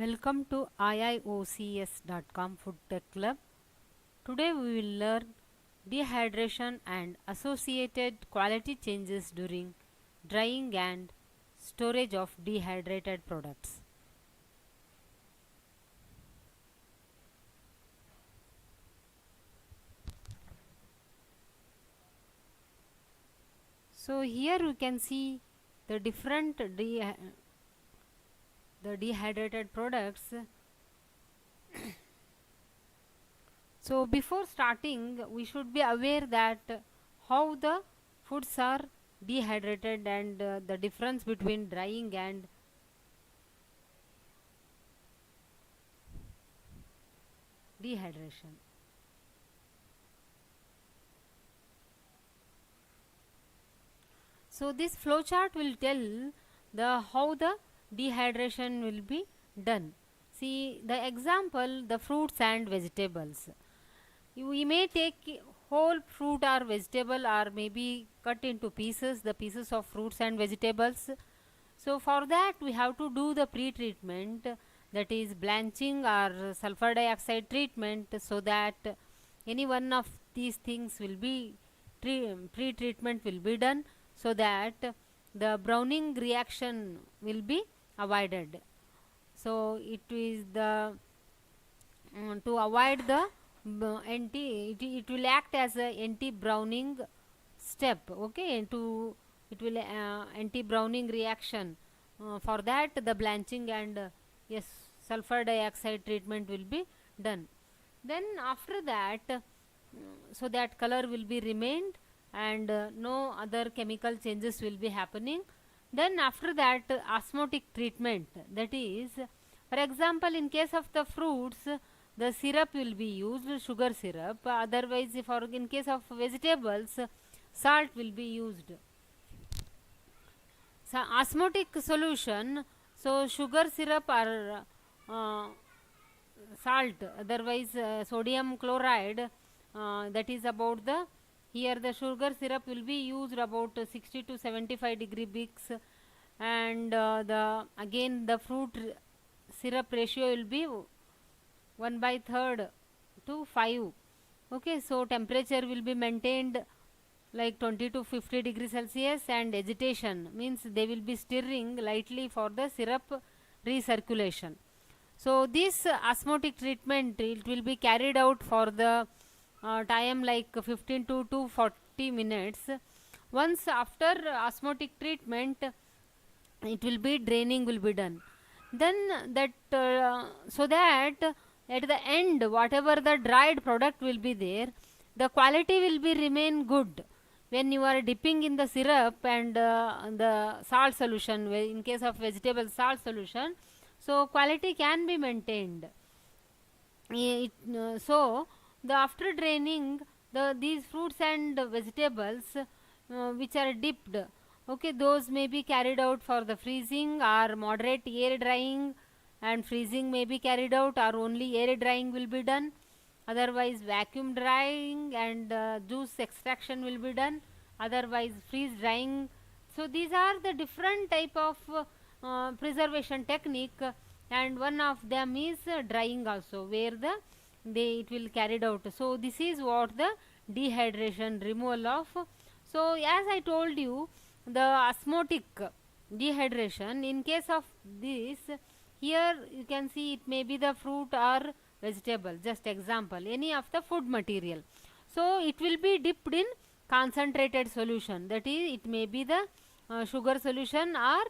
Welcome to IIOCS.com Food Tech Club. Today we will learn dehydration and associated quality changes during drying and storage of dehydrated products. So here we can see the different dehydrated products. So before starting, we should be aware that how the foods are dehydrated and the difference between drying and dehydration. So this flowchart will tell the how the dehydration will be done. See the example, the fruits and vegetables. We may take whole fruit or vegetable or maybe cut into pieces, the pieces of fruits and vegetables. So for that we have to do the pre-treatment, that is blanching or sulfur dioxide treatment, so that any one of these things will be pre-treatment will be done, so that the browning reaction will be avoided. So it is the to avoid the it will act as a anti-browning step, okay, and to it will anti-browning reaction. For that the blanching and yes, sulfur dioxide treatment will be done. Then after that so that color will be remained and no other chemical changes will be happening. Then after that osmotic treatment, that is, for example, in case of the fruits the syrup will be used, sugar syrup. Otherwise, for in case of vegetables, salt will be used. So osmotic solution, so sugar syrup or salt, otherwise sodium chloride, that is about the, here the sugar syrup will be used about 60 to 75 degree Bix, and the again the fruit syrup ratio will be 1/3 to 5. Okay, so temperature will be maintained like 20 to 50 degrees Celsius, and agitation means they will be stirring lightly for the syrup recirculation. So this osmotic treatment, it will be carried out for the time like 15 to 40 minutes. Once after osmotic treatment, it will be draining will be done. Then that so that at the end whatever the dried product will be there, the quality will be remain good when you are dipping in the syrup and the salt solution, in case of vegetable salt solution, so quality can be maintained. So the after draining these fruits and vegetables which are dipped, okay, those may be carried out for the freezing or moderate air drying, and freezing may be carried out or only air drying will be done. Otherwise vacuum drying and juice extraction will be done, otherwise freeze drying. So these are the different type of preservation technique, and one of them is drying also, where it will carried out. So this is what the dehydration, removal of. So as I told you, the osmotic dehydration, in case of this, here you can see it may be the fruit or vegetable, just example, any of the food material. So it will be dipped in concentrated solution, that is, it may be the sugar solution or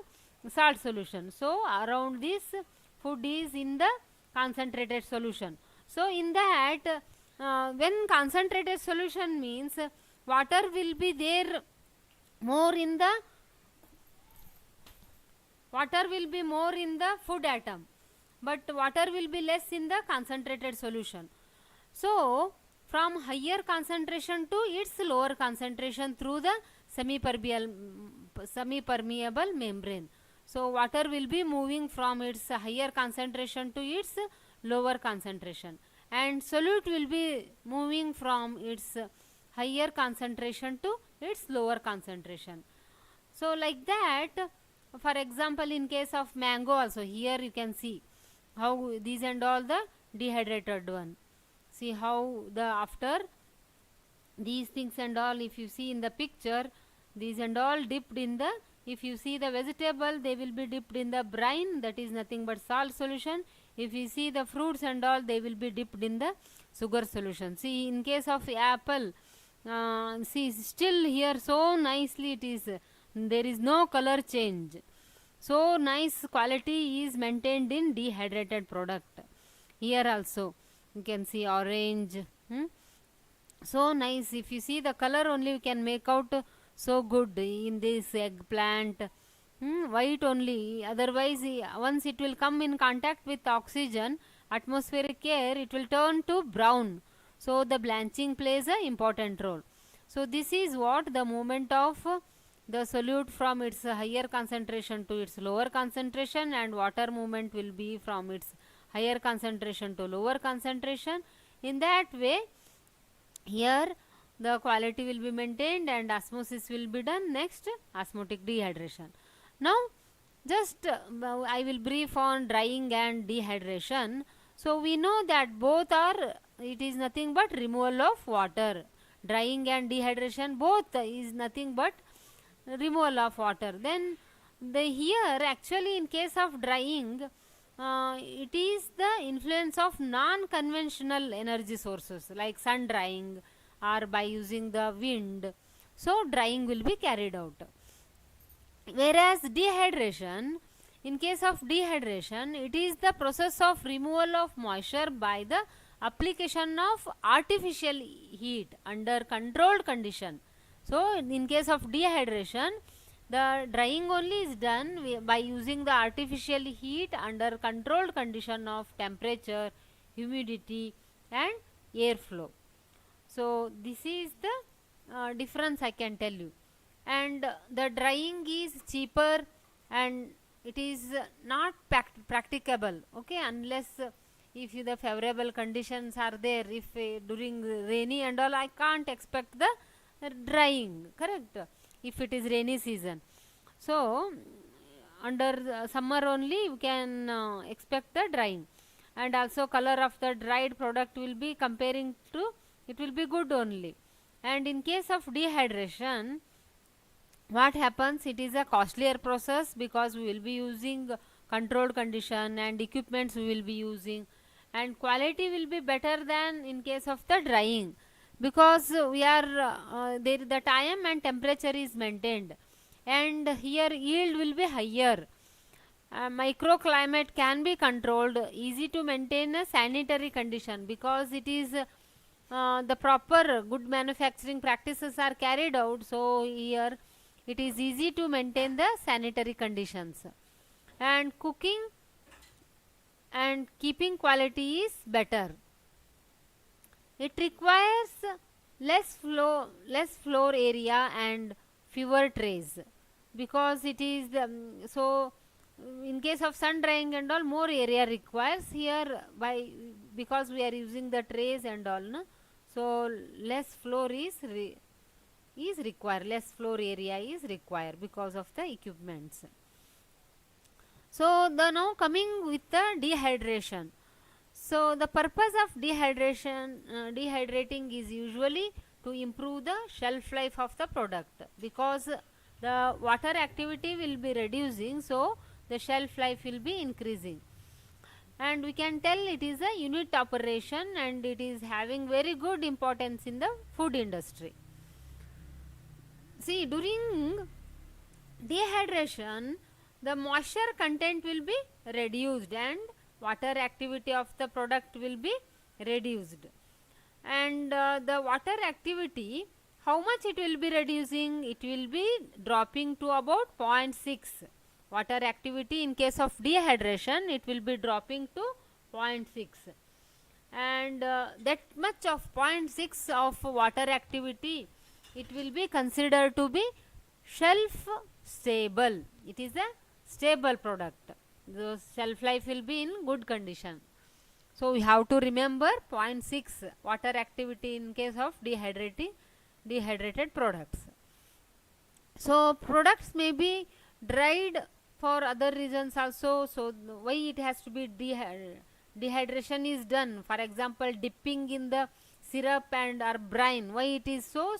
salt solution. So around this food is in the concentrated solution. So in that when concentrated solution means water will be there more in the food atom, but water will be less in the concentrated solution. So from higher concentration to its lower concentration through the semi-permeable membrane. So water will be moving from its higher concentration to its lower concentration, and solute will be moving from its higher concentration to its lower concentration. So like that, for example, in case of mango also, here you can see how these and all the dehydrated one. See how the after these things and all, if you see in the picture, these and all dipped in the, if you see the vegetable, they will be dipped in the brine, that is nothing but salt solution. If you see the fruits and all, they will be dipped in the sugar solution. See in case of apple, see still here so nicely it is, there is no color change, so nice quality is maintained in dehydrated product. Here also you can see orange, so nice. If you see the color only, you can make out so good in this eggplant, white only. Otherwise, once it will come in contact with oxygen, atmospheric air, it will turn to brown. So the blanching plays a important role. So this is what the movement of the solute from its higher concentration to its lower concentration, and water movement will be from its higher concentration to lower concentration. In that way, here the quality will be maintained and osmosis will be done. Next, osmotic dehydration. Now just I will brief on drying and dehydration. So we know that both are, it is nothing but removal of water. Drying and dehydration both is nothing but removal of water. Then the here actually in case of drying, it is the influence of non-conventional energy sources like sun drying or by using the wind. So drying will be carried out. Whereas dehydration, in case of dehydration, it is the process of removal of moisture by the application of artificial heat under controlled condition. So in case of dehydration, the drying only is done by using the artificial heat under controlled condition of temperature, humidity and airflow. So this is the difference I can tell you. And the drying is cheaper and it is not practicable, okay, unless if the favorable conditions are there. If during rainy and all, I can't expect the drying, correct, if it is rainy season. So under summer only you can expect the drying, and also color of the dried product will be comparing to, it will be good only. And in case of dehydration, what happens, it is a costlier process because we will be using controlled condition and equipments we will be using, and quality will be better than in case of the drying because we are there, the time and temperature is maintained, and here yield will be higher. Microclimate can be controlled, easy to maintain a sanitary condition because it is the proper good manufacturing practices are carried out. So here it is easy to maintain the sanitary conditions, and cooking and keeping quality is better. It requires less floor area and fewer trays because it is so in case of sun drying and all, more area requires here by, because we are using the trays and all, no? So less floor is required, less floor area is required because of the equipments. So the now coming with the dehydration. So the purpose of dehydrating is usually to improve the shelf life of the product because the water activity will be reducing, so the shelf life will be increasing. And we can tell it is a unit operation and it is having very good importance in the food industry. See, during dehydration, the moisture content will be reduced and water activity of the product will be reduced. And the water activity, how much it will be reducing? It will be dropping to about 0.6. Water activity in case of dehydration, it will be dropping to 0.6. And that much of 0.6 of water activity, it will be considered to be shelf stable. It is a stable product. The shelf life will be in good condition. So we have to remember 0.6 water activity in case of dehydrated products. So products may be dried for other reasons also. So why it has to be dehydration is done, for example dipping in the syrup and or brine, why it is so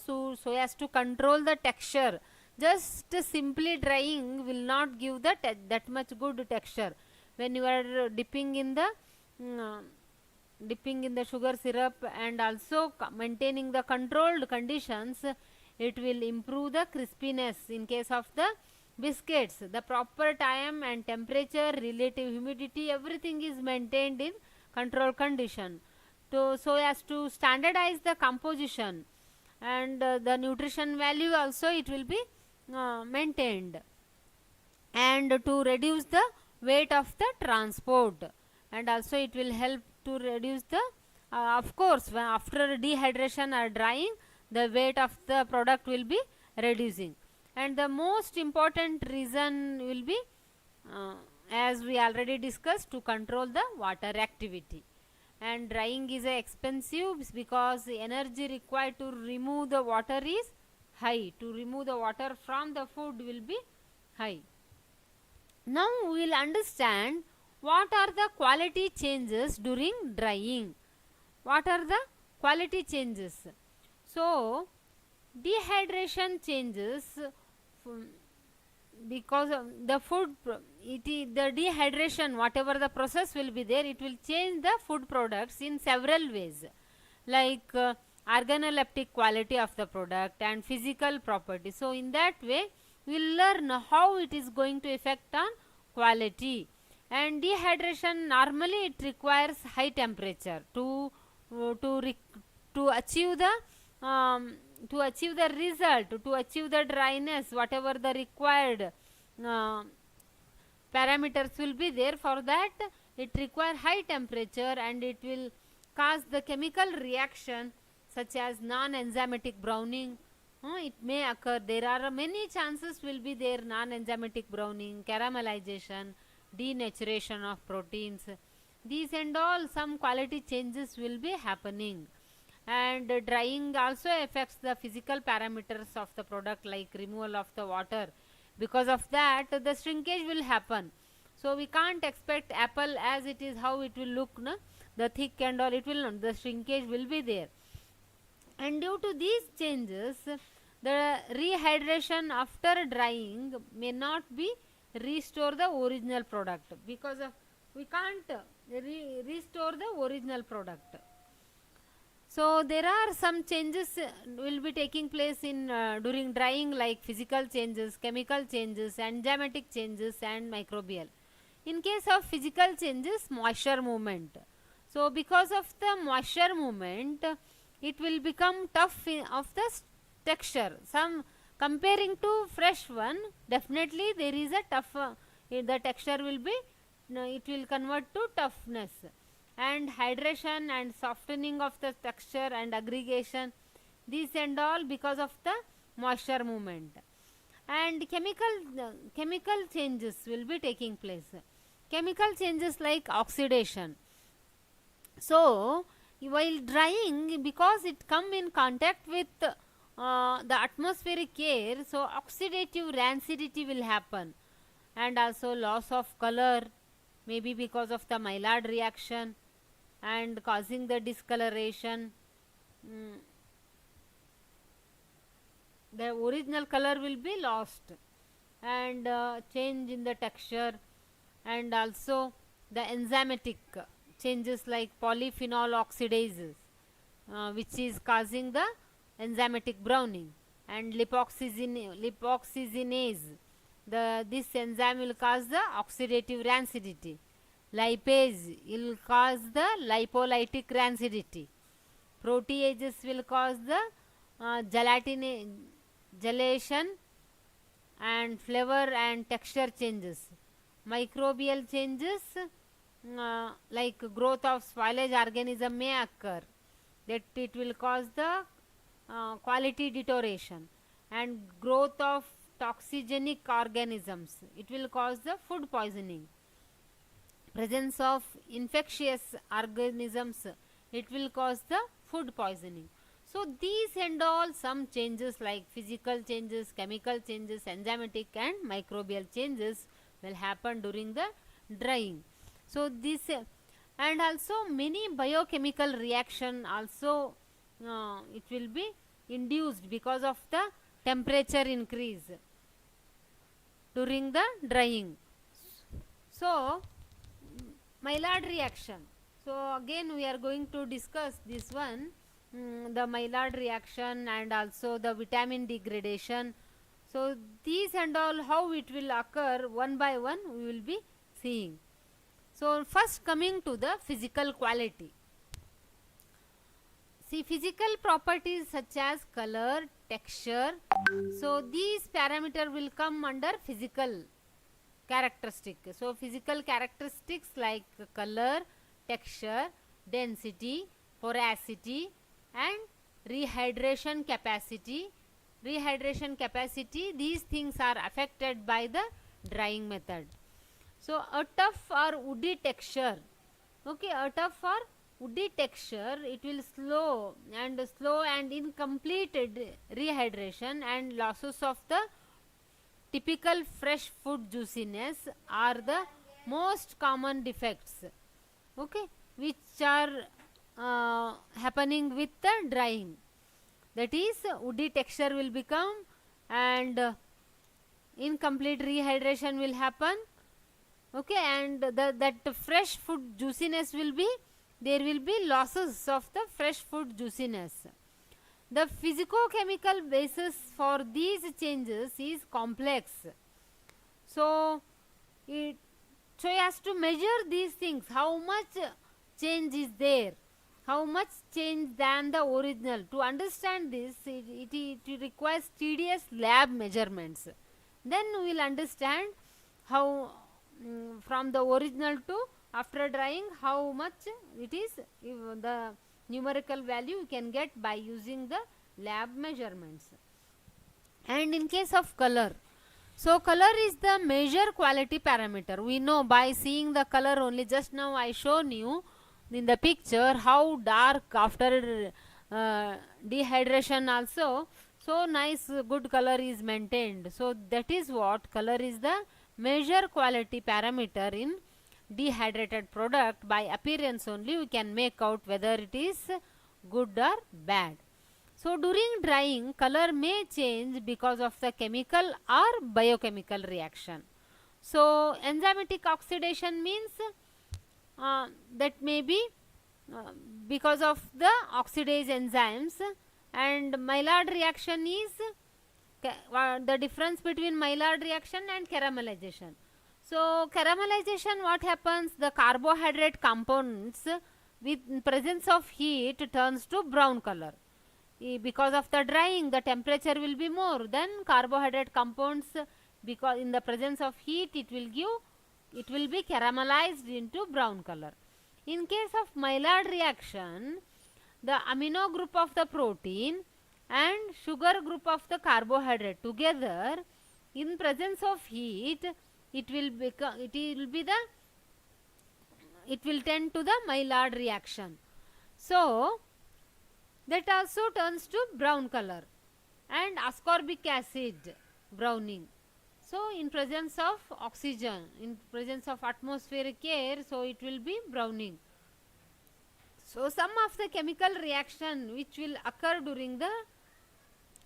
as to control the texture. Just simply drying will not give that much good texture. When you are mm, dipping in the sugar syrup and also maintaining the controlled conditions, it will improve the crispiness. In case of the biscuits, the proper time and temperature, relative humidity, everything is maintained in control condition so as to standardize the composition, and the nutrition value also it will be maintained, and to reduce the weight of the transport, and also it will help to reduce the of course after dehydration or drying, the weight of the product will be reducing. And the most important reason will be, as we already discussed, to control the water activity. And drying is expensive because the energy required to remove the water is high. To remove the water from the food will be high. Now we will understand what are the quality changes during drying. What are the quality changes? So dehydration changes because of the food, the dehydration, whatever the process will be there, it will change the food products in several ways, like organoleptic quality of the product and physical properties. So in that way we will learn how it is going to affect on quality. And dehydration, normally it requires high temperature to achieve the result, to achieve the dryness, whatever the required parameters will be there. For that it require high temperature, and it will cause the chemical reaction such as non-enzymatic browning. It may occur. There are many chances will be there: non-enzymatic browning, caramelization, denaturation of proteins. These and all, some quality changes will be happening. And drying also affects the physical parameters of the product, like removal of the water. Because of that, the shrinkage will happen. So we can't expect apple as it is, how it will look, no? The thick and all, it will not, the shrinkage will be there. And due to these changes, the rehydration after drying may not be restore the original product, because of we can't restore the original product. So there are some changes will be taking place in during drying, like physical changes, chemical changes, enzymatic changes, and microbial. In case of physical changes, moisture movement. So because of the moisture movement, it will become tough of the texture. Some comparing to fresh one, definitely there is a tough. The texture will be, it will convert to toughness. And hydration and softening of the texture and aggregation, these and all because of the moisture movement. And chemical changes will be taking place. Chemical changes like oxidation. So while drying, because it come in contact with the atmospheric air, so oxidative rancidity will happen, and also loss of color, maybe because of the Maillard reaction, and causing the discoloration. The original color will be lost, and change in the texture, and also the enzymatic changes like polyphenol oxidases, which is causing the enzymatic browning, and lipoxygenase. This enzyme will cause the oxidative rancidity. Lipase will cause the lipolytic rancidity. Proteases will cause the gelation and flavor and texture changes. Microbial changes like growth of spoilage organism may occur, that it will cause the quality deterioration, and growth of toxigenic organisms, it will cause the food poisoning. Presence of infectious organisms, it will cause the food poisoning. So these and all, some changes like physical changes, chemical changes, enzymatic and microbial changes will happen during the drying. So this and also many biochemical reaction also it will be induced because of the temperature increase during the drying. So Maillard reaction. So again we are going to discuss this one, the Maillard reaction and also the vitamin degradation. So these and all how it will occur one by one we will be seeing. So first coming to the physical quality. See, physical properties such as color, texture. So these parameters will come under physical characteristic. So physical characteristics like color, texture, density, porosity and rehydration capacity. Rehydration capacity, these things are affected by the drying method. So a tough or woody texture, okay, a tough or woody texture, it will slow and incomplete rehydration and losses of the typical fresh food juiciness are the most common defects, okay, which are happening with the drying. That is, woody texture will become and incomplete rehydration will happen, okay, and that fresh food juiciness will be, there will be losses of the fresh food juiciness. The physicochemical basis for these changes is complex. So you has to measure these things, how much change is there, how much change than the original. To understand this, it requires tedious lab measurements. Then we will understand how from the original to after drying how much it is, the numerical value you can get by using the lab measurements. And in case of color, so color is the major quality parameter. We know by seeing the color only. Just now I shown you in the picture how dark after dehydration also, so nice good color is maintained. So that is what color is the major quality parameter in dehydrated product. By appearance only we can make out whether it is good or bad. So during drying, color may change because of the chemical or biochemical reaction. So enzymatic oxidation means that may be because of the oxidase enzymes, and Maillard reaction is the difference between Maillard reaction and caramelization. So caramelization, what happens, the carbohydrate components with presence of heat turns to brown color. Because of the drying, the temperature will be more, then carbohydrate compounds, because in the presence of heat it will be caramelized into brown color. In case of Maillard reaction, the amino group of the protein and sugar group of the carbohydrate together in presence of heat, it will tend to the Maillard reaction. So that also turns to brown color. And ascorbic acid browning, so in presence of oxygen, in presence of atmospheric air, so it will be browning. So some of the chemical reaction which will occur during the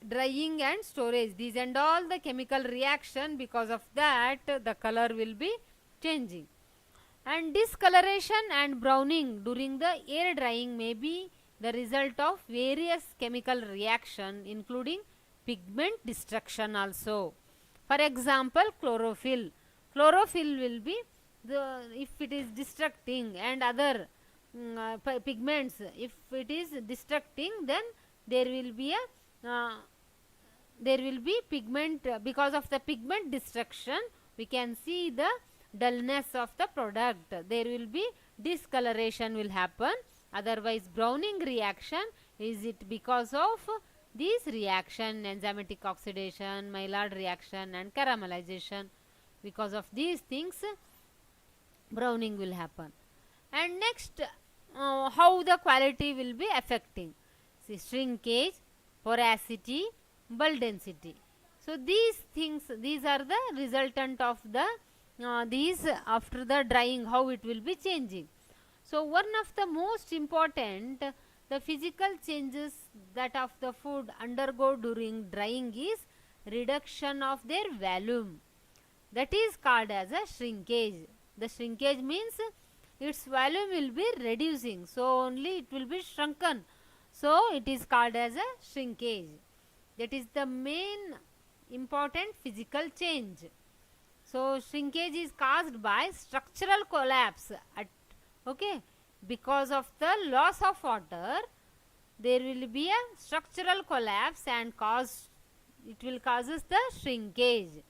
drying and storage, these and all the chemical reaction, because of that the color will be changing. And discoloration and browning during the air drying may be the result of various chemical reaction, including pigment destruction also. For example, chlorophyll. Chlorophyll will be if it is destructing, and other pigments, if it is destructing, then there will be pigment. Because of the pigment destruction, we can see the dullness of the product. There will be discoloration will happen. Otherwise, browning reaction, is it because of this reaction, enzymatic oxidation, Maillard reaction and caramelization. Because of these things, browning will happen. And next, how the quality will be affecting. See, shrinkage, porosity, bulk density. So these things, these are the resultant of the these after the drying, how it will be changing. So one of the most important the physical changes that of the food undergo during drying is reduction of their volume, that is called as a shrinkage. The shrinkage means its volume will be reducing, so only it will be shrunken, so it is called as a shrinkage. That is the main important physical change. So shrinkage is caused by structural collapse at, okay, because of the loss of water there will be a structural collapse and it will causes the shrinkage.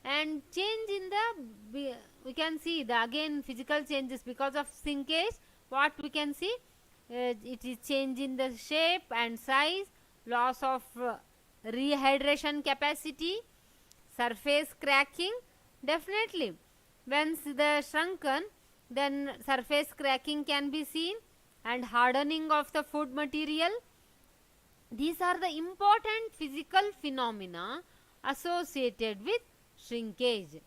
And change in the, we can see the again physical changes because of shrinkage. What we can see, it is change in the shape and size, loss of rehydration capacity, surface cracking. Definitely once the shrunken, then surface cracking can be seen, and hardening of the food material. These are the important physical phenomena associated with shrinkage.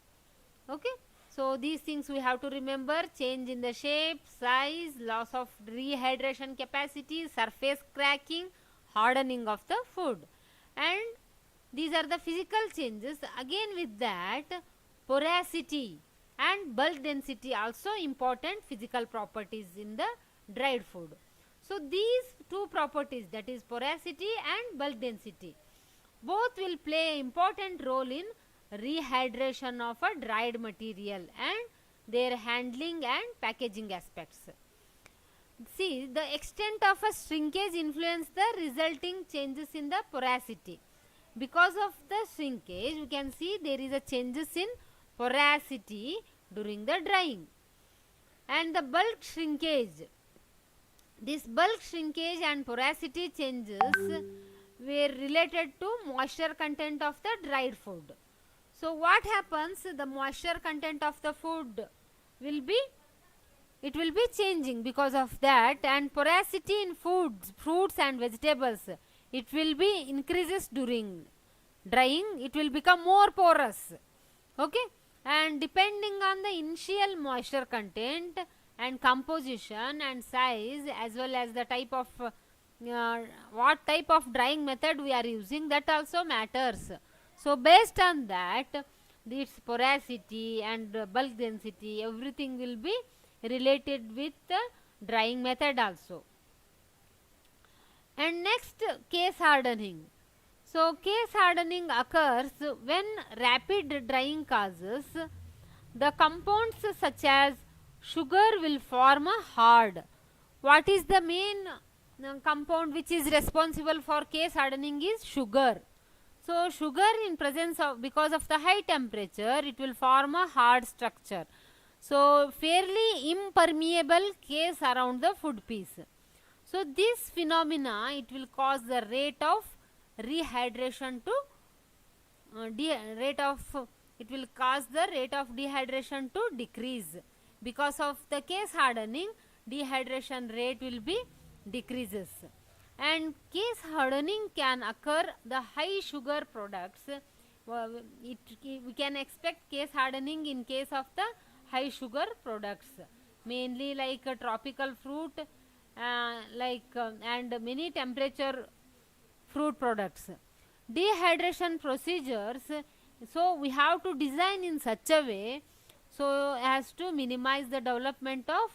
Okay, so these things we have to remember: change in the shape, size, loss of rehydration capacity, surface cracking, hardening of the food. And these are the physical changes. Again with that, porosity and bulk density also important physical properties in the dried food. So these two properties, that is porosity and bulk density, both will play important role in rehydration of a dried material and their handling and packaging aspects. See, the extent of a shrinkage influence the resulting changes in the porosity. Because of the shrinkage, we can see there is a changes in porosity during the drying. And the bulk shrinkage, this bulk shrinkage and porosity changes were related to moisture content of the dried food. So what happens, the moisture content of the food will be, it will be changing because of that, and porosity in foods, fruits and vegetables, it will be increases during drying, it will become more porous. Okay, and depending on the initial moisture content and composition and size, as well as the type of what type of drying method we are using, that also matters. So based on that, its porosity and bulk density, everything will be related with the drying method also. And next, case hardening. So case hardening occurs when rapid drying causes the compounds such as sugar will form a hard. What is the main compound which is responsible for case hardening is sugar. So sugar in presence of, because of the high temperature, it will form a hard structure. So fairly impermeable case around the food piece. So this phenomena, it will cause the rate of rehydration to it will cause the rate of dehydration to decrease. Because of the case hardening, dehydration rate will be decreases. And case hardening can occur the high sugar products. We can expect case hardening in case of the high sugar products, mainly like tropical fruit, and many temperature fruit products. Dehydration procedures, so we have to design in such a way so as to minimize the development of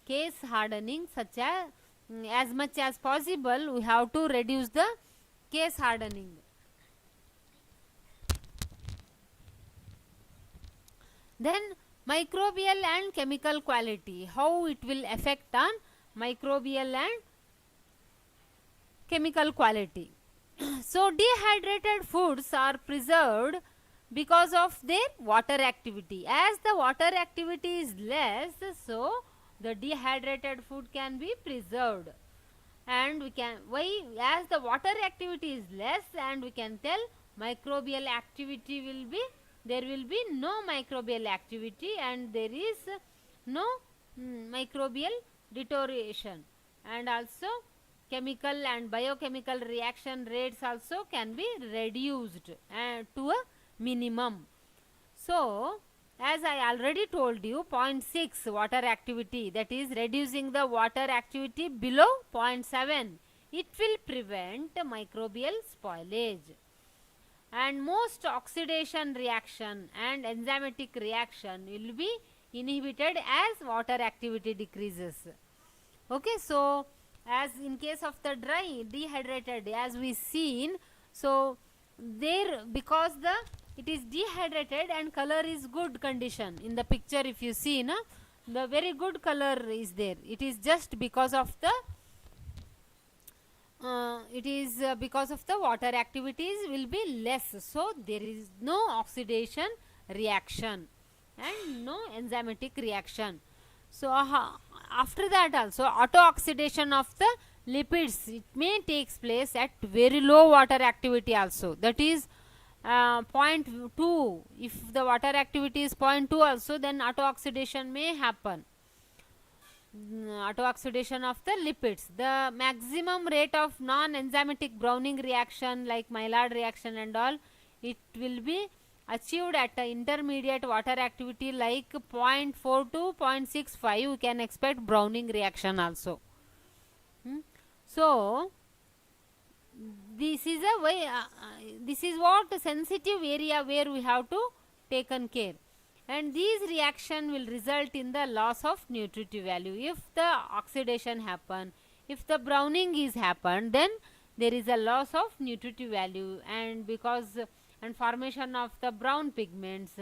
case hardening, such as much as possible we have to reduce the case hardening. Then microbial and chemical quality, how it will affect on microbial and chemical quality. So dehydrated foods are preserved because of their water activity. As the water activity is less, so the dehydrated food can be preserved. And we can, why, as the water activity is less, and we can tell microbial activity will be, there will be no microbial activity and there is no microbial deterioration, and also chemical and biochemical reaction rates also can be reduced to a minimum. So as I already told you, point 6 water activity, that is reducing the water activity below point 7. It will prevent microbial spoilage. And most oxidation reaction and enzymatic reaction will be inhibited as water activity decreases. Okay, so as in case of the dry dehydrated, as we seen, so there, because the it is dehydrated and color is good condition in the picture, if you see, na, the very good color is there. It is just because of the because of the water activities will be less, so there is no oxidation reaction and no enzymatic reaction. So after that also, auto oxidation of the lipids, it may takes place at very low water activity also, that is 0.2. If the water activity is 0.2 also, then auto oxidation may happen. Auto oxidation of the lipids. The maximum rate of non-enzymatic browning reaction like Maillard reaction and all, it will be achieved at a intermediate water activity like 0.4 to 0.65. We can expect browning reaction also. So this is a way, this is what sensitive area where we have to taken care, and these reaction will result in the loss of nutritive value. If the oxidation happen, if the browning is happened, then there is a loss of nutritive value, and because and formation of the brown pigments,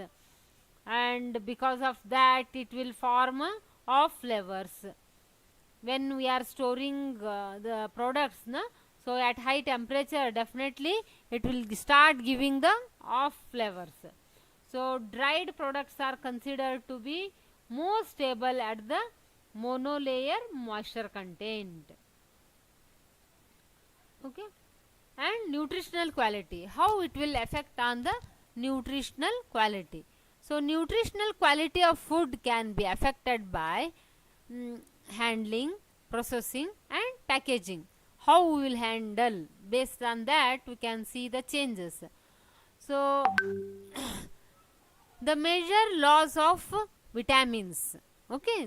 and because of that it will form off flavors when we are storing the products, na? So at high temperature definitely it will start giving the off flavors. So dried products are considered to be more stable at the monolayer moisture content. Okay, and nutritional quality, how it will affect on the nutritional quality. So nutritional quality of food can be affected by handling, processing and packaging. How we will handle, based on that we can see the changes. So the major loss of vitamins, okay,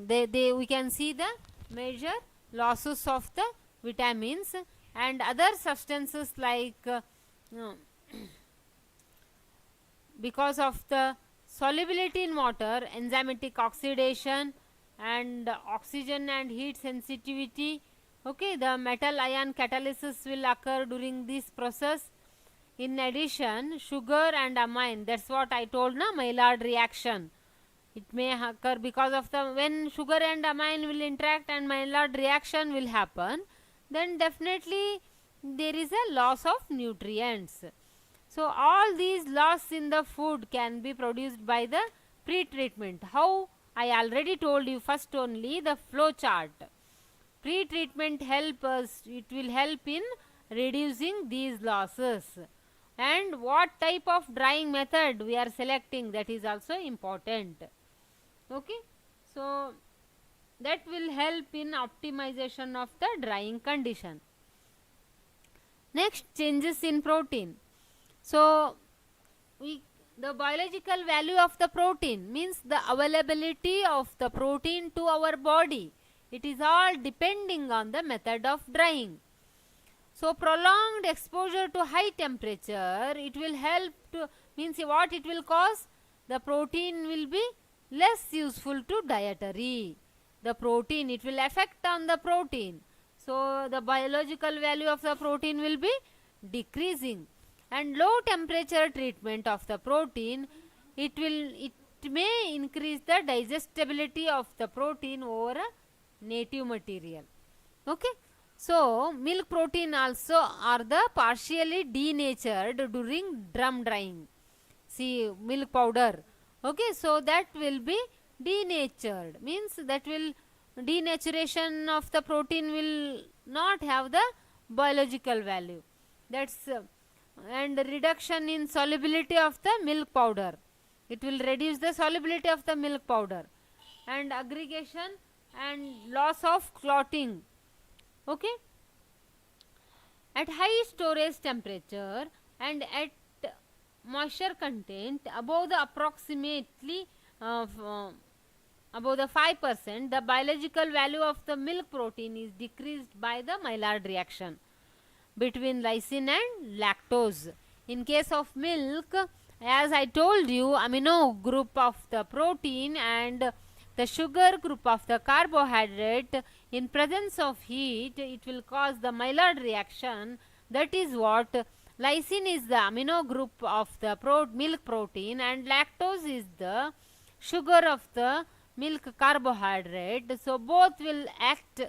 we can see the major losses of the vitamins and other substances like because of the solubility in water, enzymatic oxidation and oxygen and heat sensitivity. Okay, the metal ion catalysis will occur during this process. In addition, sugar and amine, that's what I told, na, Maillard reaction. It may occur because of the, when sugar and amine will interact and Maillard reaction will happen, then definitely there is a loss of nutrients. So all these loss in the food can be produced by the pre-treatment. How? I already told you, first only the flow chart. Pre-treatment help us, it will help in reducing these losses, and what type of drying method we are selecting, that is also important. Okay, so that will help in optimization of the drying condition. Next, changes in protein. So the biological value of the protein means the availability of the protein to our body. It is all depending on the method of drying. So prolonged exposure to high temperature, it will help to, means what it will cause, the protein will be less useful to dietary. The protein, it will affect on the protein. So the biological value of the protein will be decreasing. And low temperature treatment of the protein, it may increase the digestibility of the protein over a native material. Okay, so milk protein also are the partially denatured during drum drying. See, milk powder, okay, so that will be denatured, means that will denaturation of the protein will not have the biological value. That's and reduction in solubility of the milk powder, it will reduce the solubility of the milk powder, and aggregation and loss of clotting. Okay, at high storage temperature and at moisture content above the approximately above the 5%, the biological value of the milk protein is decreased by the Maillard reaction between lysine and lactose. In case of milk, as I told you, amino group of the protein and the sugar group of the carbohydrate, in presence of heat, it will cause the Maillard reaction. That is what lysine is the amino group of the milk protein and lactose is the sugar of the milk carbohydrate. So both will act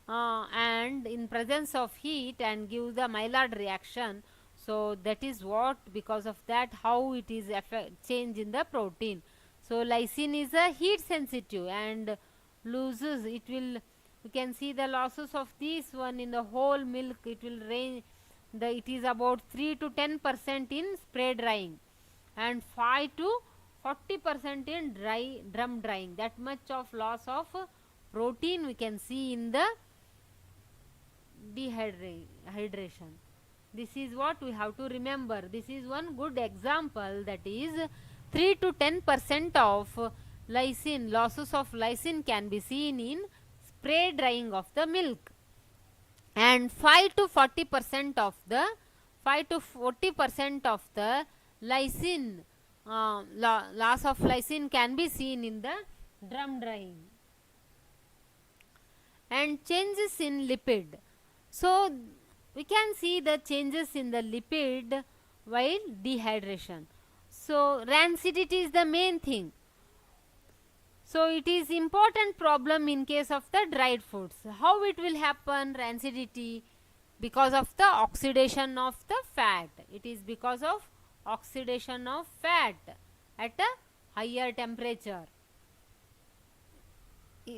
and in presence of heat and give the Maillard reaction. So that is what, because of that, how it is change in the protein. So lysine is a heat sensitive and loses, it will, you can see the losses of this one in the whole milk. It will range, it is about 3 to 10% in spray drying and 5 to 40% in drum drying. That much of loss of protein we can see in the dehydration. This is what we have to remember. This is one good example, that is 3 to 10% of lysine, losses of lysine can be seen in spray drying of the milk, and 5 to 40% of the 5 to 40% of the lysine loss of lysine can be seen in the drum drying. And changes in lipid. So we can see the changes in the lipid while dehydration. So rancidity is the main thing. So it is important problem in case of the dried foods. How it will happen, rancidity? Because of the oxidation of the fat. It is because of oxidation of fat at a higher temperature.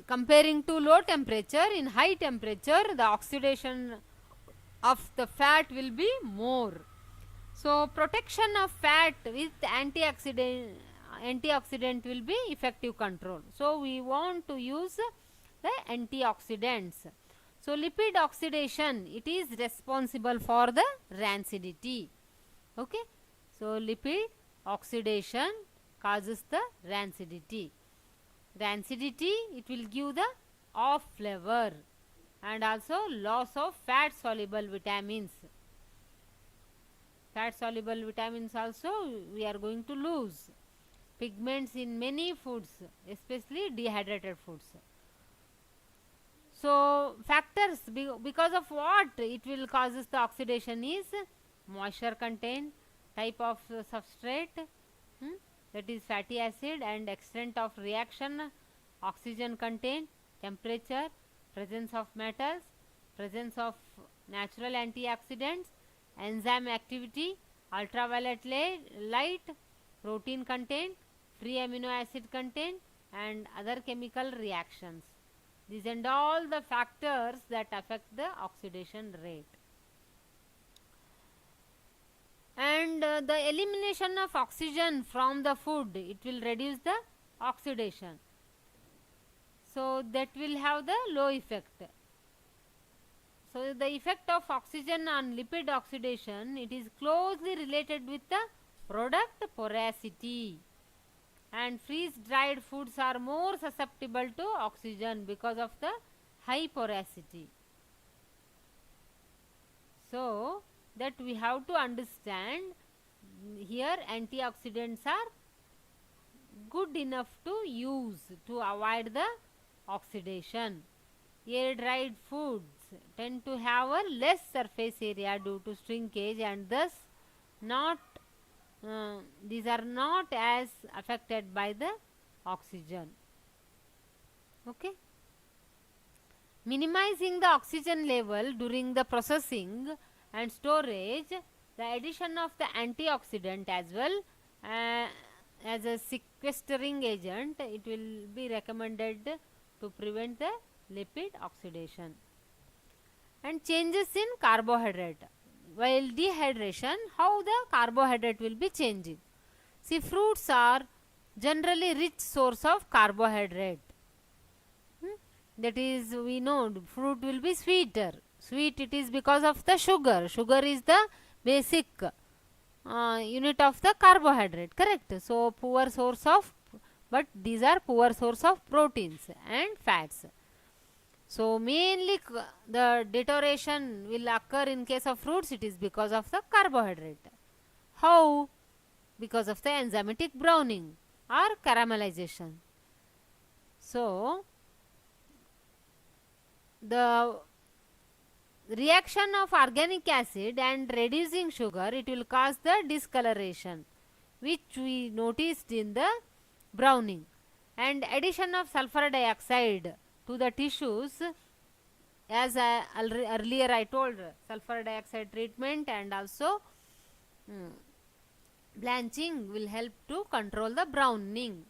Comparing to low temperature, in high temperature the oxidation of the fat will be more. So protection of fat with antioxidant will be effective control. So we want to use the antioxidants. So lipid oxidation, it is responsible for the rancidity. Okay. So lipid oxidation causes the rancidity. Rancidity, it will give the off flavor and also loss of fat soluble vitamins. Fat soluble vitamins also we are going to lose. Pigments in many foods, especially dehydrated foods. So factors because of what it will causes the oxidation is moisture content, type of substrate, that is fatty acid, and extent of reaction, oxygen content, temperature, presence of metals, presence of natural antioxidants, enzyme activity, ultraviolet light, protein content, free amino acid content, and other chemical reactions. These and all the factors that affect the oxidation rate. And the elimination of oxygen from the food, it will reduce the oxidation. So that will have the low effect. So the effect of oxygen on lipid oxidation, it is closely related with the product porosity, and freeze dried foods are more susceptible to oxygen because of the high porosity. So that we have to understand here, antioxidants are good enough to use to avoid the oxidation. Air dried foods tend to have a less surface area due to shrinkage, and thus these are not as affected by the oxygen. Okay. Minimizing the oxygen level during the processing and storage, the addition of the antioxidant as well as a sequestering agent, it will be recommended to prevent the lipid oxidation. And changes in carbohydrate. While dehydration, how the carbohydrate will be changing? See, fruits are generally rich source of carbohydrate. That is, we know fruit will be sweeter. Sweet it is because of the sugar. Sugar is the basic unit of the carbohydrate, correct? So poor source of but these are poor source of proteins and fats. So mainly the deterioration will occur in case of fruits, it is because of the carbohydrate. How? Because of the enzymatic browning or caramelization. So the reaction of organic acid and reducing sugar, it will cause the discoloration, which we noticed in the browning, and addition of sulfur dioxide to the tissues, as earlier I told, sulfur dioxide treatment and also blanching will help to control the browning.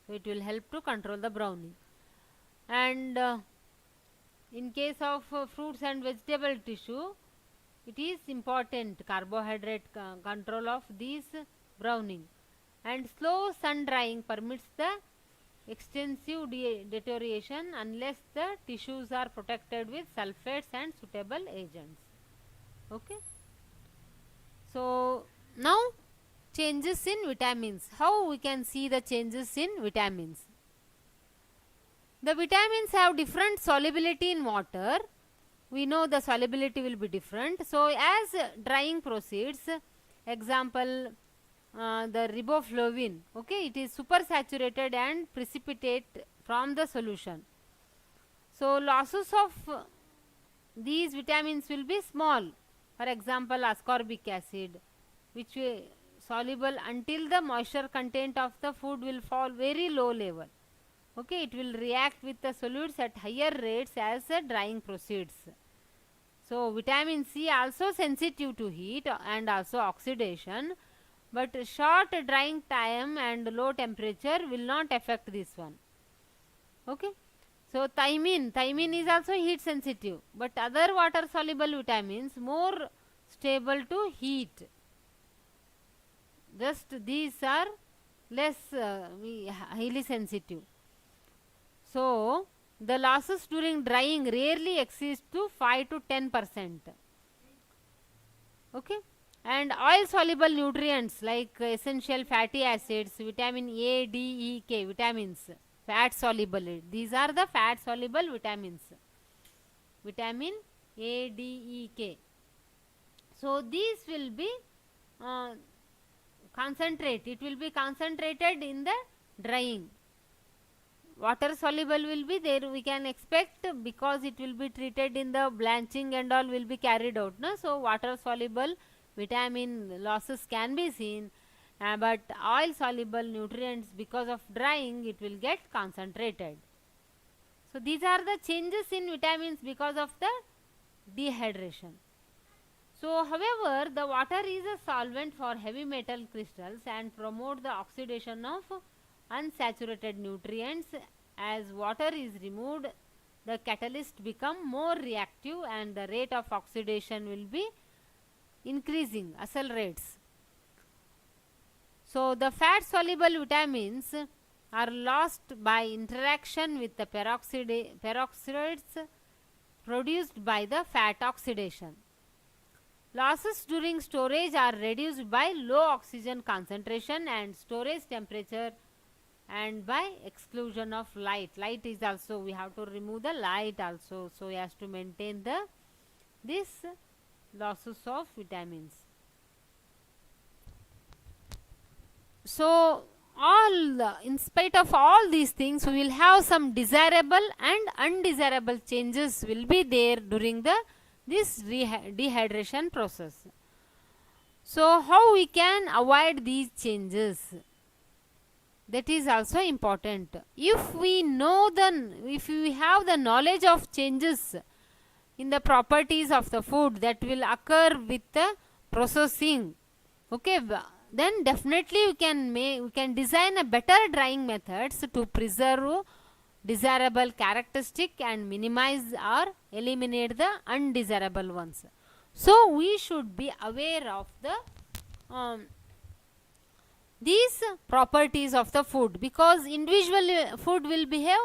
So it will help to control the browning. And in case of fruits and vegetable tissue, it is important carbohydrate control of these browning. And slow sun drying permits the extensive deterioration unless the tissues are protected with sulfates and suitable agents. Okay. So now changes in vitamins. How we can see the changes in vitamins? The vitamins have different solubility in water. We know the solubility will be different. So as drying proceeds, example the riboflavin, okay, it is supersaturated and precipitate from the solution. So losses of these vitamins will be small. For example, ascorbic acid, which soluble until the moisture content of the food will fall very low level. Okay, it will react with the solutes at higher rates as the drying proceeds. So vitamin C also sensitive to heat and also oxidation, but short drying time and low temperature will not affect this one. Okay. So thymine is also heat sensitive, but other water soluble vitamins more stable to heat. Just these are less highly sensitive. So the losses during drying rarely exceeds to 5 to 10%. Okay. And oil soluble nutrients like essential fatty acids, vitamin A, D, E, K, vitamins, fat soluble. These are the fat soluble vitamins. Vitamin A, D, E, K. So these will be it will be concentrated in the drying. Water soluble will be there, we can expect, because it will be treated in the blanching and all will be carried out. No? So water soluble vitamin losses can be seen, but oil soluble nutrients, because of drying, it will get concentrated. So these are the changes in vitamins because of the dehydration. So however, the water is a solvent for heavy metal crystals and promote the oxidation of unsaturated nutrients. As water is removed, the catalyst become more reactive and the rate of oxidation will be increasing, accelerates. So the fat soluble vitamins are lost by interaction with the peroxides produced by the fat oxidation. Losses during storage are reduced by low oxygen concentration and storage temperature, and by exclusion of light. Light is also, we have to remove the light also, so as to maintain this losses of vitamins. So in spite of all these things, we will have some desirable and undesirable changes will be there during this dehydration process. So how we can avoid these changes? That is also important. If we have the knowledge of changes in the properties of the food that will occur with the processing, okay, then definitely we can design a better drying methods to preserve desirable characteristic and minimize or eliminate the undesirable ones. So we should be aware of these properties of the food, because individual food will behave,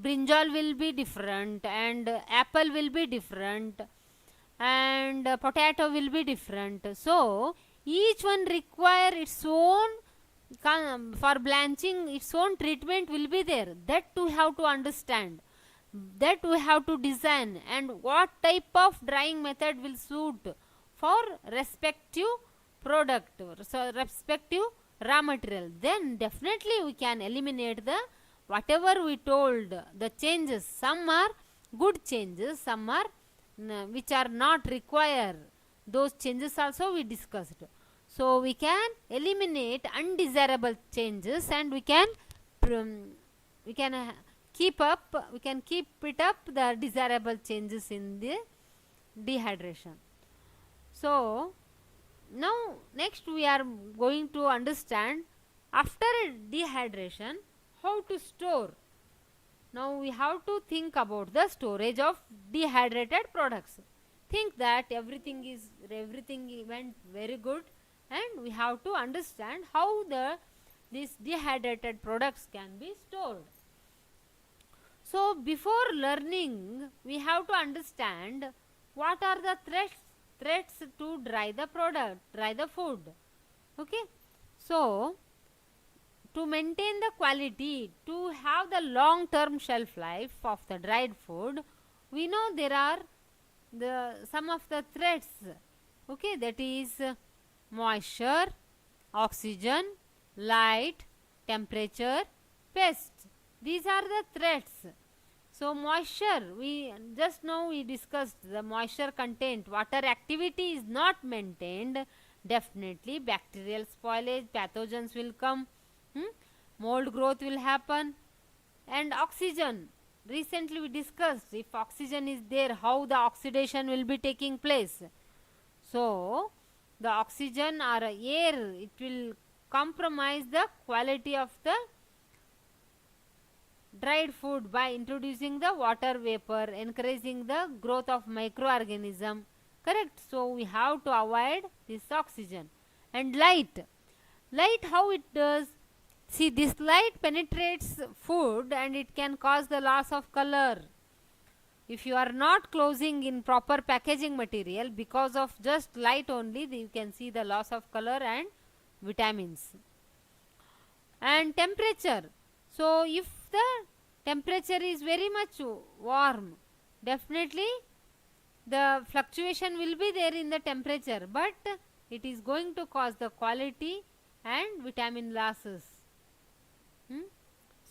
brinjal will be different and apple will be different and potato will be different. So each one require its own For blanching, its own treatment will be there. That we have to understand, that we have to design, and what type of drying method will suit for respective product, so respective raw material. Then definitely we can eliminate the whatever we told, the changes. Some are good changes, some are which are not required. Those changes also we discussed. So we can eliminate undesirable changes, and we can we can keep it up the desirable changes in the dehydration. So now next we are going to understand, after dehydration, how to store. Now we have to think about the storage of dehydrated products. Think that everything went very good, and we have to understand how these dehydrated products can be stored. So before learning, we have to understand what are the threats to dry the food. Okay. So to maintain the quality, to have the long term shelf life of the dried food, we know there are some of the threats. Okay, that is moisture, oxygen, light, temperature, pests. These are the threats. So moisture, we just now we discussed the moisture content. Water activity is not maintained, definitely bacterial spoilage, pathogens will come, mold growth will happen. And oxygen, recently we discussed, if oxygen is there, how the oxidation will be taking place. So the oxygen or air, it will compromise the quality of the dried food by introducing the water vapor, encouraging the growth of microorganism. Correct. So we have to avoid this oxygen. And light, how it does? See, this light penetrates food and it can cause the loss of color. If you are not closing in proper packaging material, because of just light only, you can see the loss of color and vitamins. And temperature, so if the temperature is very much warm, definitely the fluctuation will be there in the temperature, but it is going to cause the quality and vitamin losses.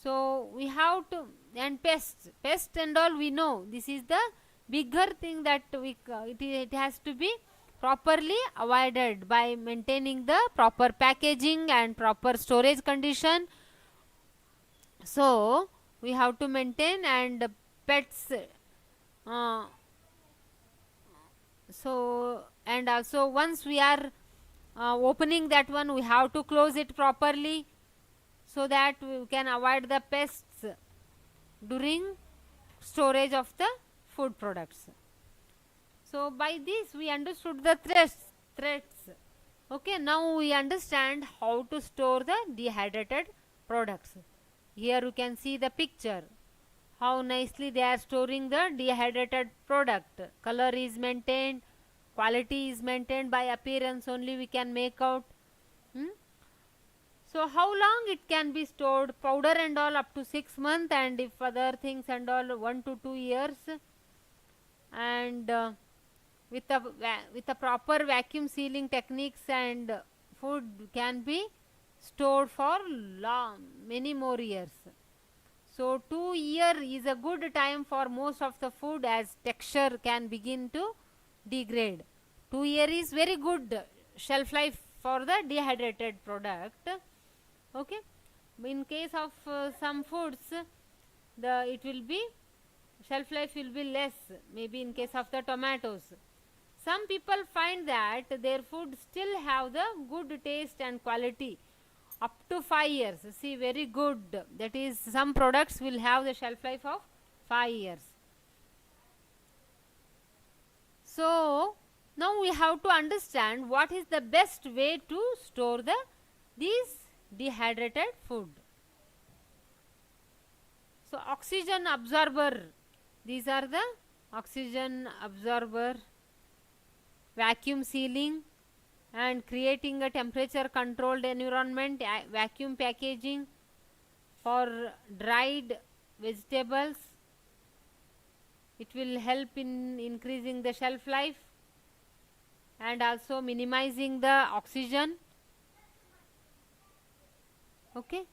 So we have to, and pest and all, we know this is the bigger thing that it has to be properly avoided by maintaining the proper packaging and proper storage condition. So we have to maintain, and pets, so, and also once we are opening that one, we have to close it properly, so that we can avoid the pests during storage of the food products. So by this we understood the threats. Okay, now we understand how to store the dehydrated products. Here you can see the picture, how nicely they are storing the dehydrated product. Color is maintained, quality is maintained, by appearance only we can make out. So how long it can be stored? Powder and all up to 6 months, and if other things and all 1 to 2 years. And with a proper vacuum sealing techniques, and food can be stored for many more years. So 2 years is a good time for most of the food, as texture can begin to degrade. 2 years is very good shelf life for the dehydrated product. Okay, in case of some foods, it will be shelf life will be less, maybe in case of the tomatoes. Some people find that their food still have the good taste and quality up to 5 years. See, very good. That is, some products will have the shelf life of 5 years. So now we have to understand what is the best way to store these dehydrated food. So oxygen absorber, these are the oxygen absorber, vacuum sealing, and creating a temperature controlled environment, vacuum packaging for dried vegetables. It will help in increasing the shelf life and also minimizing the oxygen. Okay,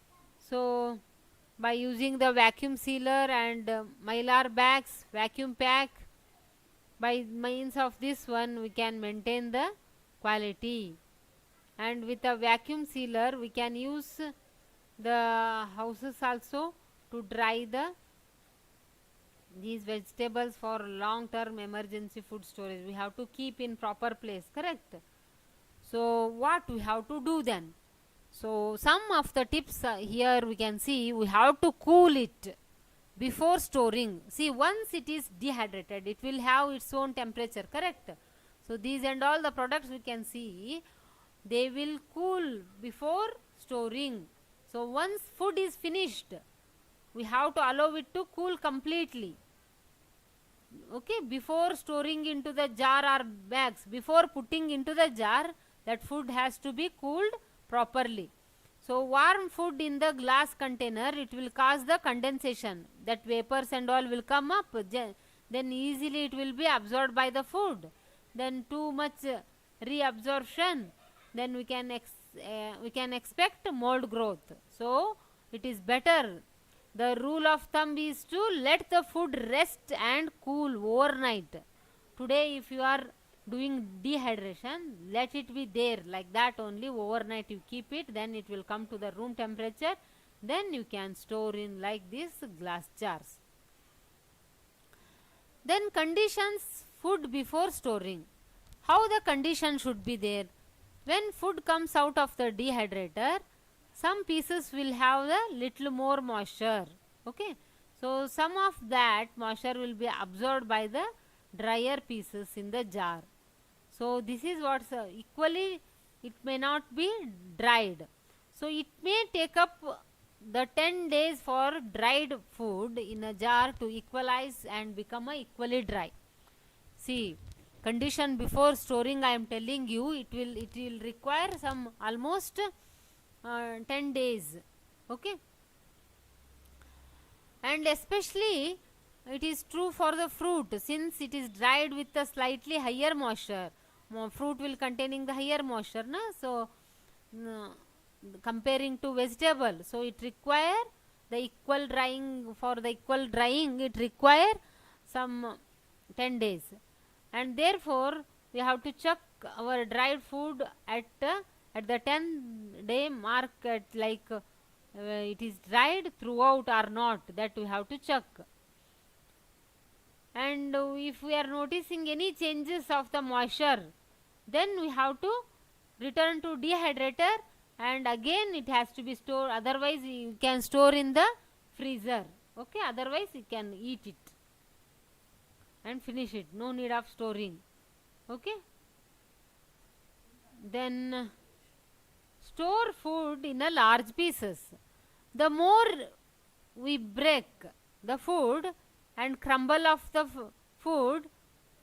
so by using the vacuum sealer and mylar bags, vacuum pack, by means of this one we can maintain the quality. And with a vacuum sealer we can use the houses also to dry these vegetables for long term emergency food storage. We have to keep in proper place, correct? So what we have to do then? So some of the tips here we can see, we have to cool it before storing. See, once it is dehydrated, it will have its own temperature, correct? So these and all the products we can see, they will cool before storing. So once food is finished, we have to allow it to cool completely. Okay, before storing into the jar or bags, before putting into the jar, that food has to be cooled properly. So warm food in the glass container, it will cause the condensation, that vapors and all will come up, then easily it will be absorbed by the food, then too much reabsorption, then we can expect mold growth. So it is better, the rule of thumb is to let the food rest and cool overnight. Today if you are doing dehydration, let it be there like that only, overnight you keep it, then it will come to the room temperature, then you can store in like this glass jars. Then conditions food before storing. How the condition should be there? When food comes out of the dehydrator, some pieces will have a little more moisture. Okay, so some of that moisture will be absorbed by the drier pieces in the jar. So this is what's equally, it may not be dried. So it may take up the 10 days for dried food in a jar to equalize and become equally dry. See, condition before storing, I am telling you, it will require some almost 10 days. Okay, and especially it is true for the fruit, since it is dried with a slightly higher moisture. Fruit will containing the higher moisture, na? So comparing to vegetable, so it require the equal drying. For the equal drying, it require some 10 days, and therefore we have to check our dried food at the 10-day mark, at like it is dried throughout or not, that we have to check. And if we are noticing any changes of the moisture, then we have to return to dehydrator, and again it has to be stored, otherwise you can store in the freezer. Okay, otherwise you can eat it and finish it, no need of storing. Okay, then store food in a large pieces. The more we break the food and crumble of the food,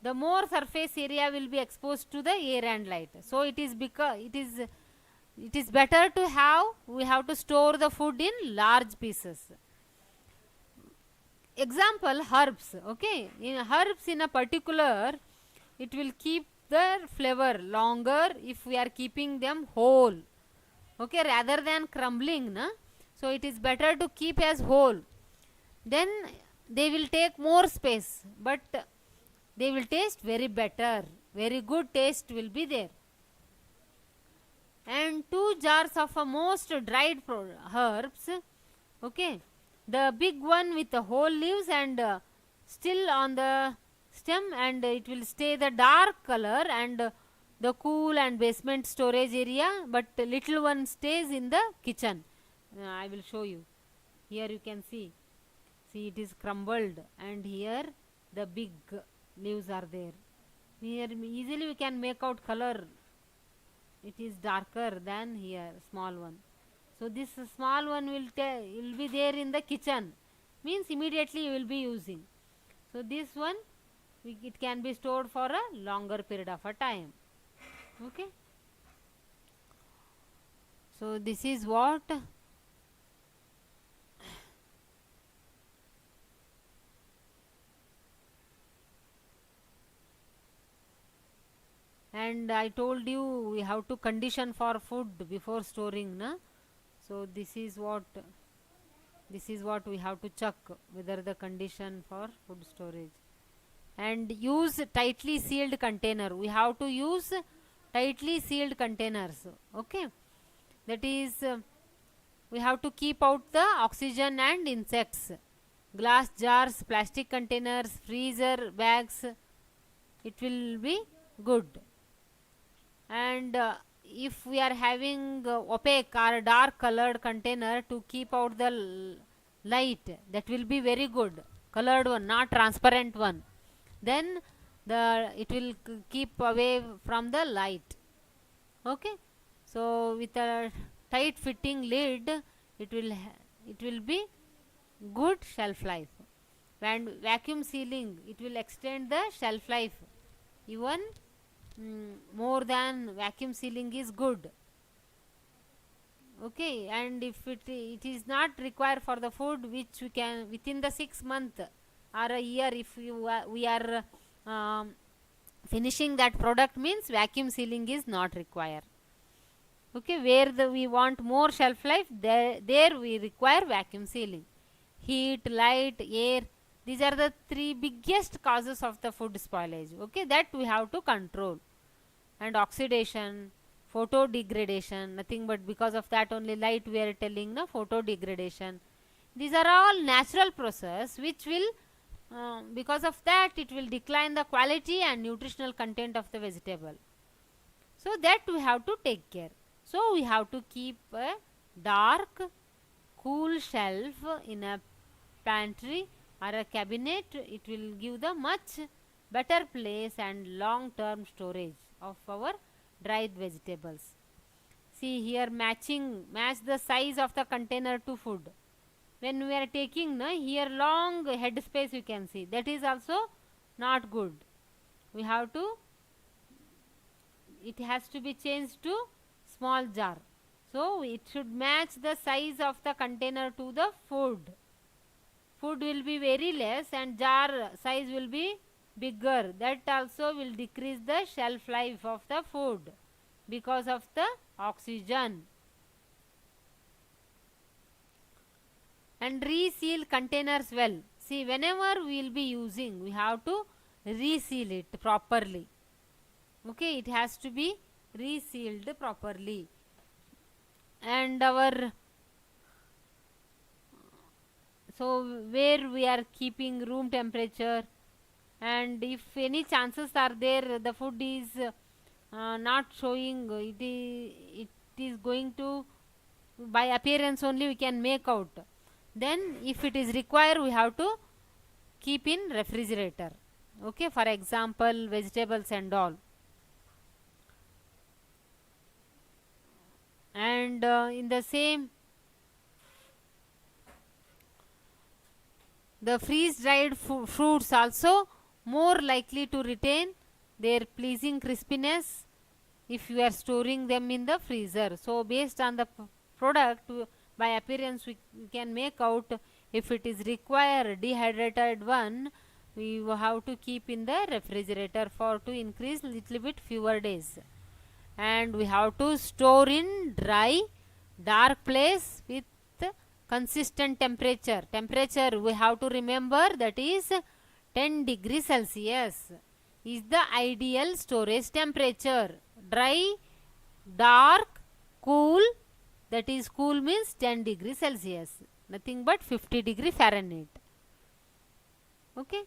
the more surface area will be exposed to the air and light. So it is because it is better to have, we have to store the food in large pieces. Example, herbs. Okay, in herbs in a particular, it will keep the flavor longer if we are keeping them whole. Okay, rather than crumbling, na? So it is better to keep as whole. Then they will take more space, but they will taste very better, very good taste will be there. And 2 jars of most dried herbs. Okay, the big one with the whole leaves and still on the stem, and it will stay the dark color and the cool and basement storage area, but little one stays in the kitchen. I will show you. Here you can see it is crumbled, and here the big leaves are there. Here easily we can make out color, it is darker than here small one. So this small one will be there in the kitchen, means immediately you will be using. So this one it can be stored for a longer period of a time. Okay, So this is what, and I told you we have to condition for food before storing, na? So this is what we have to check, whether the condition for food storage. And use tightly sealed container. We have to use tightly sealed containers. Okay, that is, we have to keep out the oxygen and insects. Glass jars, plastic containers, freezer bags, it will be good. And if we are having opaque or dark colored container to keep out the light, that will be very good. Colored one, not transparent one, then it will keep away from the light. Okay, so with a tight fitting lid, it will be good shelf life. And vacuum sealing, it will extend the shelf life even more than vacuum sealing is good. Okay, and if it is not required for the food which we can within the 6 month or a year, if we are finishing that product, means vacuum sealing is not required. Okay, where we want more shelf life, there we require vacuum sealing. Heat, light, air, these are the 3 biggest causes of the food spoilage. Okay, that we have to control. And oxidation, photo degradation, nothing but because of that only light we are telling, na, photo degradation. These are all natural process which will because of that it will decline the quality and nutritional content of the vegetable. So that we have to take care. So we have to keep a dark, cool shelf in a pantry or a cabinet. It will give the much better place and long term storage of our dried vegetables. See here, match the size of the container to food. When we are taking, here long head space you can see, that is also not good. We have to, it has to be changed to small jar. So it should match the size of the container to the food. Food will be very less and jar size will be bigger. That also will decrease the shelf life of the food because of the oxygen. And reseal containers well. See, whenever we will be using, we have to reseal it properly. Okay, it has to be resealed properly. And so where we are keeping room temperature, and if any chances are there the food is not showing, it is going to, by appearance only we can make out, then if it is required we have to keep in refrigerator. Okay, for example vegetables and all. And in the same, the freeze dried fruits also more likely to retain their pleasing crispiness if you are storing them in the freezer. So based on the product, by appearance we can make out if it is required dehydrated one, we have to keep in the refrigerator for to increase little bit fewer days. And we have to store in dry dark place with consistent temperature. We have to remember that is 10 degrees Celsius is the ideal storage temperature. Dry, dark, cool, that is cool means 10 degrees Celsius, nothing but 50 degree Fahrenheit. Okay,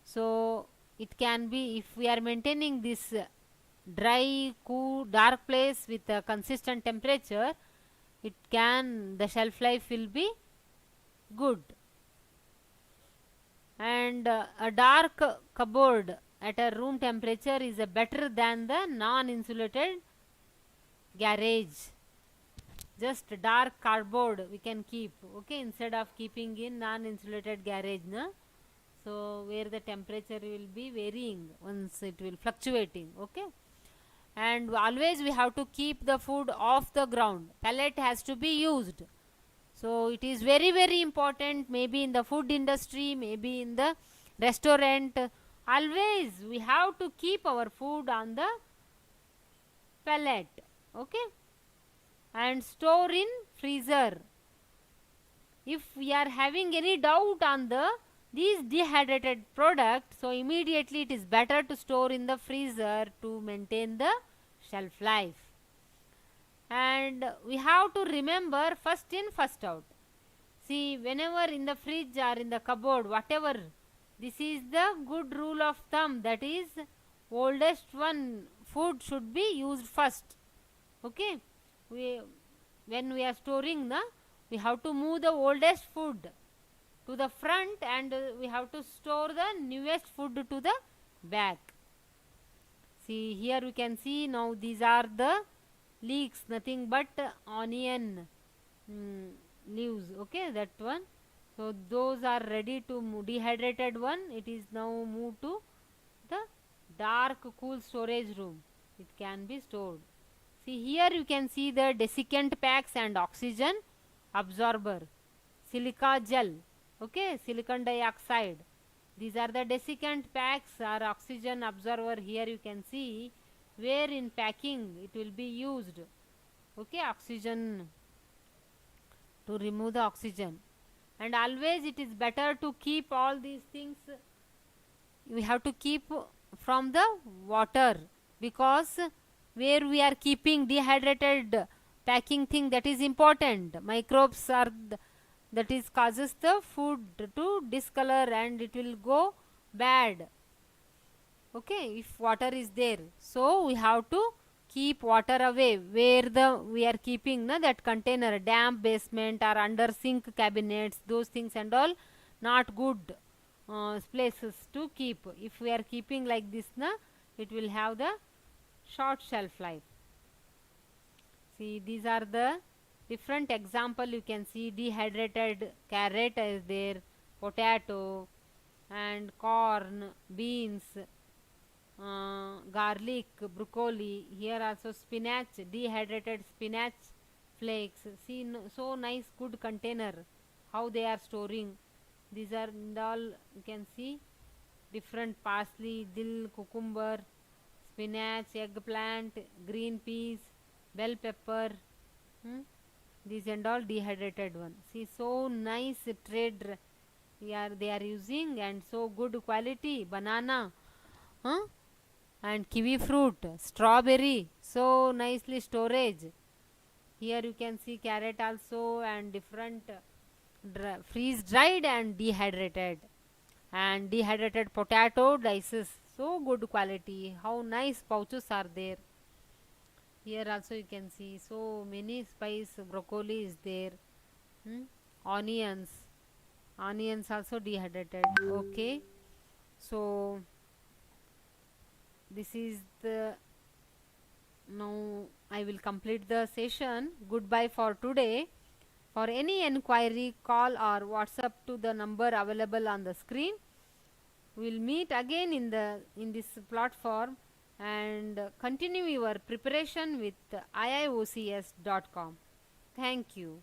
so it can be, if we are maintaining this dry, cool, dark place with a consistent temperature, it can, the shelf life will be good. And a dark cupboard at a room temperature is better than the non-insulated garage. Just dark cardboard we can keep, okay, instead of keeping in non-insulated garage, na? So where the temperature will be varying, once it will fluctuating. Okay, and always we have to keep the food off the ground. Pellet has to be used. So it is very very important, maybe in the food industry, maybe in the restaurant. Always we have to keep our food on the pellet, okay, and store in freezer. If we are having any doubt on the these dehydrated product, so immediately it is better to store in the freezer to maintain the shelf life. And we have to remember first in first out. See, whenever in the fridge or in the cupboard, whatever, this is the good rule of thumb, that is oldest one food should be used first. Okay, we when we are storing the, we have to move the oldest food to the front, and we have to store the newest food to the back. See, here we can see now these are the leeks, nothing but onion leaves, okay, that one. So those are ready to move. Dehydrated one, it is now moved to the dark cool storage room. It can be stored. See, here you can see the Desiccant Packs and oxygen absorber, silica gel, okay, silicon dioxide. These are the Desiccant Packs or oxygen absorber. Here you can see where in packing it will be used, okay, oxygen, to remove the oxygen. And always it is better to keep all these things, we have to keep from the water, because where we are keeping dehydrated packing thing, that is important. Microbes are that is causes the food to discolor and it will go bad, okay, if water is there. So we have to keep water away where the we are keeping that container, damp basement or under sink cabinets, those things and all not good places to keep. If we are keeping like this it will have the short shelf life. See, these are the different example. You can see dehydrated carrot is there, potato and corn, beans, garlic, broccoli. Here also spinach, dehydrated spinach flakes. See, so nice good container how they are storing. These are all you can see, different parsley, dill, cucumber, spinach, eggplant, green peas, bell pepper. These and all dehydrated one. See, so nice trade they are using, and so good quality. Banana, and kiwi fruit, strawberry, so nicely storage. Here you can see carrot also, and different freeze dried and dehydrated, and dehydrated potato dices, so good quality. How nice pouches are there. Here also you can see so many spice. Broccoli is there, onions also dehydrated, okay. So this is the, now I will complete the session. Goodbye for today. For any enquiry, call or WhatsApp to the number available on the screen. We will meet again in this platform, and continue your preparation with iiocs.com. Thank you.